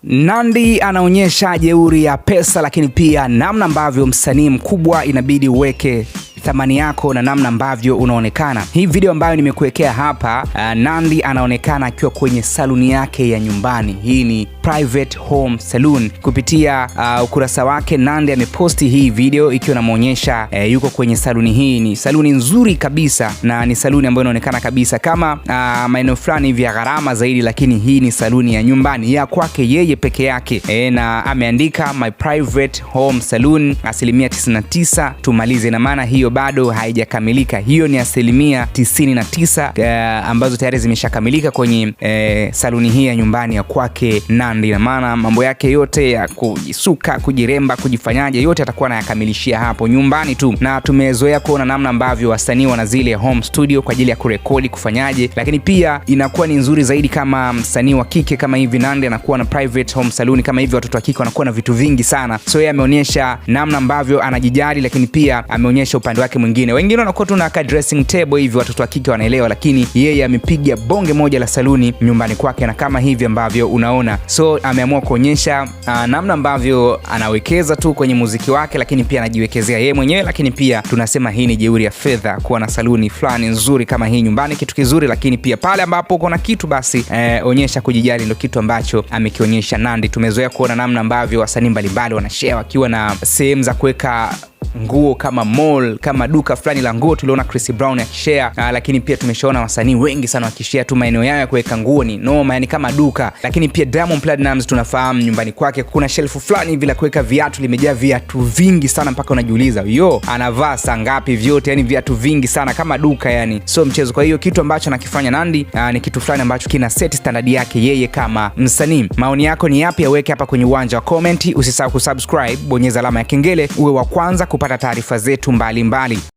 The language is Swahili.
Nandy anaonyesha jeuri ya pesa, lakini pia namna ambavyo msanii mkubwa inabidi uweke thamani yako na namna ambavyo unaonekana. Hii video ambayo nimekuwekea hapa, Nandy anaonekana akiwa kwenye saluni yake ya nyumbani. Hii ni private home saloon. Kupitia ukurasa wake, Nandy ameposti hii video ikiwa inamuonyesha yuko kwenye saluni. Hii ni saluni nzuri kabisa na ni saluni ambayo inaonekana kabisa kama maeneo fulani hivi ya gharama zaidi, lakini hii ni saluni ya nyumbani ya kwake yeye peke yake. Na ameandika my private home saloon 99% tumalize, na maana hiyo bado haijakamilika. Hiyo ni 99% ambazo tayari zimeshakamilika kwenye saluni hii ya nyumbani ya kwake Nandy. Na maana mambo yake yote ya kujisuka, kujiremba, kujifanyaje, yote atakuwa anayakamilishia hapo nyumbani tu. Na tumezoea kuona namna ambavyo wasanii wana zile home studio kwa ajili ya kurekodi, kufanyaje, lakini pia inakuwa ni nzuri zaidi kama msanii wa kike kama hivi Nandy anakuwa na private home saloon kama hivi. Watoto wa kike wanakuwa na vitu vingi sana, so yeye ameonyesha namna ambavyo anajijali, lakini pia ameonyesha upande wake mwingine. Wengine wanakuwa tu na dressing table hivi, watoto wa kike wanaelewa, lakini yeye amepiga bonge moja la saluni nyumbani kwake, na kama hivi ambavyo unaona. So ameamua kuonyesha namna ambavyo anawekeza tu kwenye muziki wake, lakini pia anajiwekezea yeye mwenyewe, lakini pia tunasema hii ni jeuri ya fedha kuwa na saluni fulani nzuri kama hii nyumbani, kitu kizuri. Lakini pia pale ambapo uko na kitu basi onyesha kujijali, ndio kitu ambacho amekionyesha Nandy. Tumezoea kuona namna ambavyo wasanii mbalimbali wanashare wakiwa na sehemu za kuweka nguo kama mall, kama duka fulani la nguo. Tuliona Chris Brown akishare, lakini pia tumeshaona wasanii wengi sana wakishare tu maeneo yao ya kuweka nguo ni noma, yani kama duka. Lakini pia Diamond Platnumz tunafahamu nyumbani kwake kuna shelfu fulani hivi la kuweka viatu, limejaa viatu vingi sana mpaka unajiuliza anavaa saa ngapi vyote, yani viatu vingi sana kama duka, yani so mchezo. Kwa hiyo kitu ambacho anakifanya Nandy ni kitu fulani ambacho kina set standard yake yeye kama msanii. Maoni yako ni yapi? Aweke hapa kwenye uwanja wa comment. Usisahau kusubscribe, bonyeza alama ya kengele uwe wa kwanza kupata taarifa zetu mbalimbali.